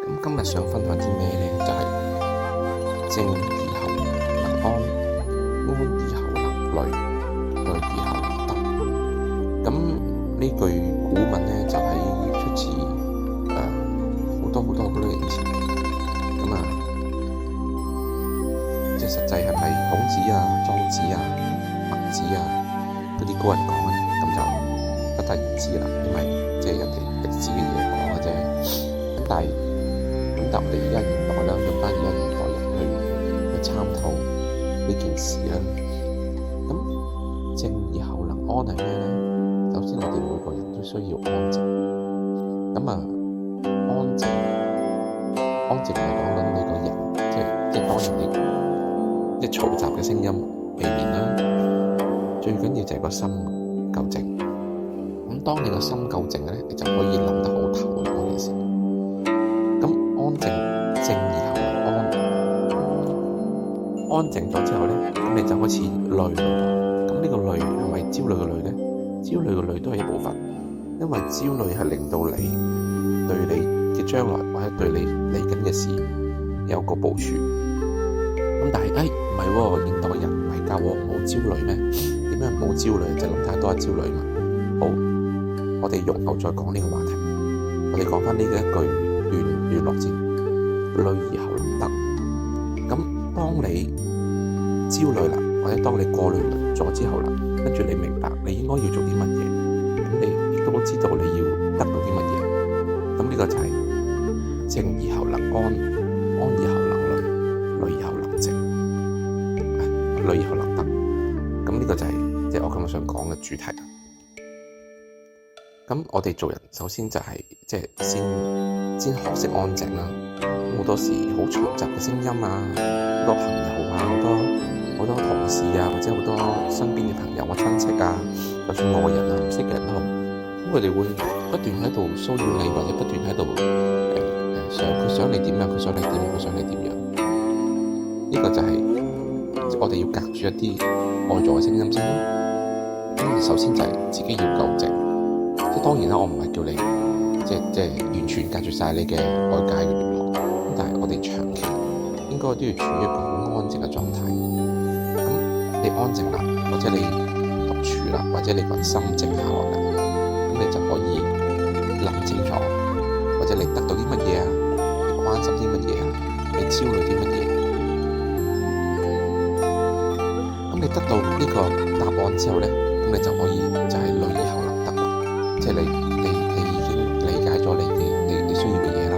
咁今日想分享啲咩咧？就係、正以後能安，安以後能慮，慮以後能得。咁呢句古文咧就係出自好多年前。咁啊，即係實際係咪孔子啊、莊子啊、墨子啊嗰啲高人講嘅咧？咁就不得而知啦，因為即係人哋歷史嘅嘢講嘅啫。咁但係我哋而家現代啦，用翻而家現代人去參透呢件事啦。咁正以後能安係咩咧？首先我哋每個人都需要安靜。咁啊，安靜係講緊你個人，即係當然你即係嘈雜嘅聲音避免啦。最緊要就係個心夠靜。咁當你個心夠靜咧，你就可以諗得好透嗰件事。咁安靜，正以後能安。安靜咗之後咧，咁你就開始慮。咁呢個慮係咪焦慮嘅慮咧？焦慮嘅慮都係一部分，因為焦慮係令到你對你嘅將來或者對你嚟緊嘅事有個部署。咁但係唔係喎，現代人唔係教我唔好焦慮咩？點樣唔好焦慮？就諗太多係焦慮嘛。好，我哋容後再講呢個話題。我哋講翻呢一句段落先，慮以後能得。咁當你焦慮啦，或者當你過慮咗之後啦，跟住你明白你應該要做啲乜嘢，咁你亦都知道你要得到啲乜嘢。咁呢個就係正以後能安，安以後能慮，慮以後能靜，慮以後能得。咁呢個就係即係我今日想講嘅主題。咁我哋做人首先就係即係先學識安靜啦。好多時好嘈雜嘅聲音啊，好多朋友啊，好多同事啊，或者好多身邊嘅朋友啊、親戚啊，就算愛人啊、唔識嘅人都好，咁佢哋會不斷喺度騷擾你，或者不斷喺度佢想你點樣，佢想你點樣，佢想你點樣。呢個就係我哋要隔住一啲外在嘅聲音先啦。咁首先就係自己要夠靜。即係當然啦，我唔係叫你即係完全隔住晒你嘅外界嘅聯絡，咁但係我哋長期應該都要處於一個好安靜嘅狀態。咁你安靜啦，或者你獨處啦，或者你個人心靜下來啦，咁你就可以諗清楚，或者你得到啲乜嘢啊？你關心啲乜嘢啊？你焦慮啲乜嘢？咁你得到呢個答案之後咧，咁你就可以就係慮以後能得啦。即係你已經理解咗你需要嘅嘢啦。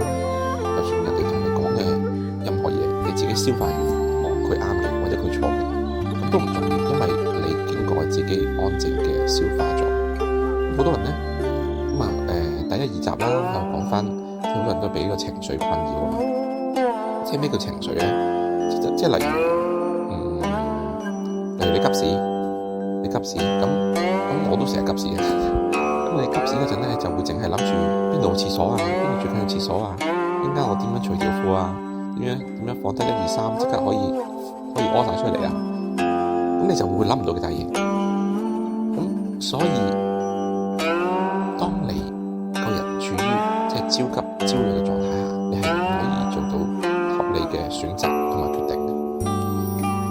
就算人哋同你講嘅任何嘢，你自己消化完，佢啱嘅或者佢錯嘅，咁都唔重要，因為你經過自己安靜嘅消化咗。好多人咧咁啊第一二集啦，又講翻好多人都俾呢個情緒困擾啊嘛。即係咩叫情緒咧？即係例如你急屎咁我都成日急屎嘅。咁你急屎嗰陣咧，就會淨係諗住邊度有廁所啊，邊度最近有廁所啊，應該我點樣除條褲啊，點樣放低1、2、3，即刻可以屙晒出嚟啊。咁你就會諗唔到其他嘢。咁所以當你個人處於即係焦急焦慮嘅狀態下，你係唔可以做到合理嘅選擇同埋決定嘅。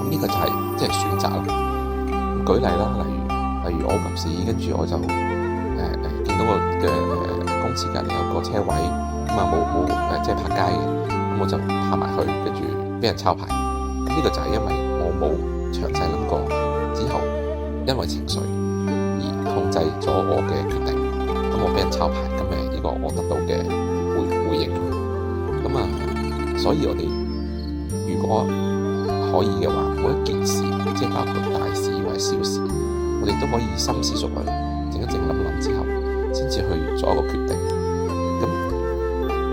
咁呢個就係即係選擇啦。舉例啦，例如我急屎，跟住我就見到個公廁隔離有個車位，咁啊冇即係泊街嘅，咁我就泊埋去，跟住俾人抄牌。咁呢個就係因為我冇詳細諗過，之後因為情緒而控制咗我嘅決定，咁我俾人抄牌，咁呢個我得到嘅回應。咁啊，所以我哋如果可以嘅話，每一件事，即係包括大事或者小事，我哋都可以深思熟慮，靜一靜諗之後，先至去做一個決定。咁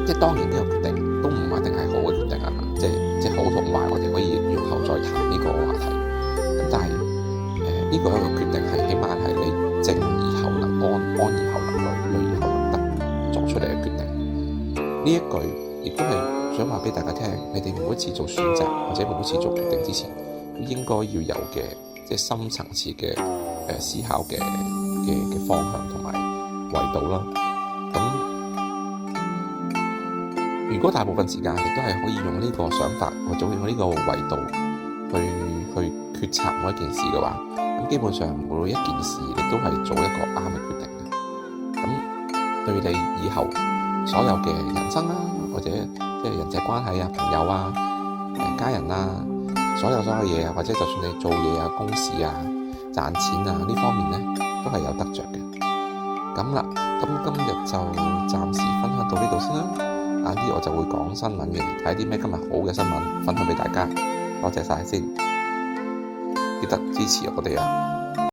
即係當然呢個決定都唔一定係好嘅決定啊，即係好同壞，我哋可以容後再談呢個話題。咁但係呢個一個決定係起碼係你正以後能安，安以後能慮，慮以後能得作出嚟嘅決定。呢一句亦都係想話俾大家聽，你哋每一次做選擇或者每一次做決定之前，應該要有嘅即係深層次嘅思考嘅方向同埋維度啦。咁如果大部分時間你都係可以用呢個想法或者用呢個維度去決策每一件事嘅話，咁基本上每一件事你都係做一個啱嘅決定嘅。咁對你以後所有嘅人生啦，或者即係人際關係啊、朋友啊、家人啊，所有嘢啊，或者就算你做嘢啊、公事啊、賺錢啊呢方面呢，都係有得着嘅。咁啦，咁今日就暫時分享到呢度先啦。晏啲我就會講新聞嘅，睇啲咩今日好嘅新聞分享俾大家。多謝晒先，記得支持我哋啊！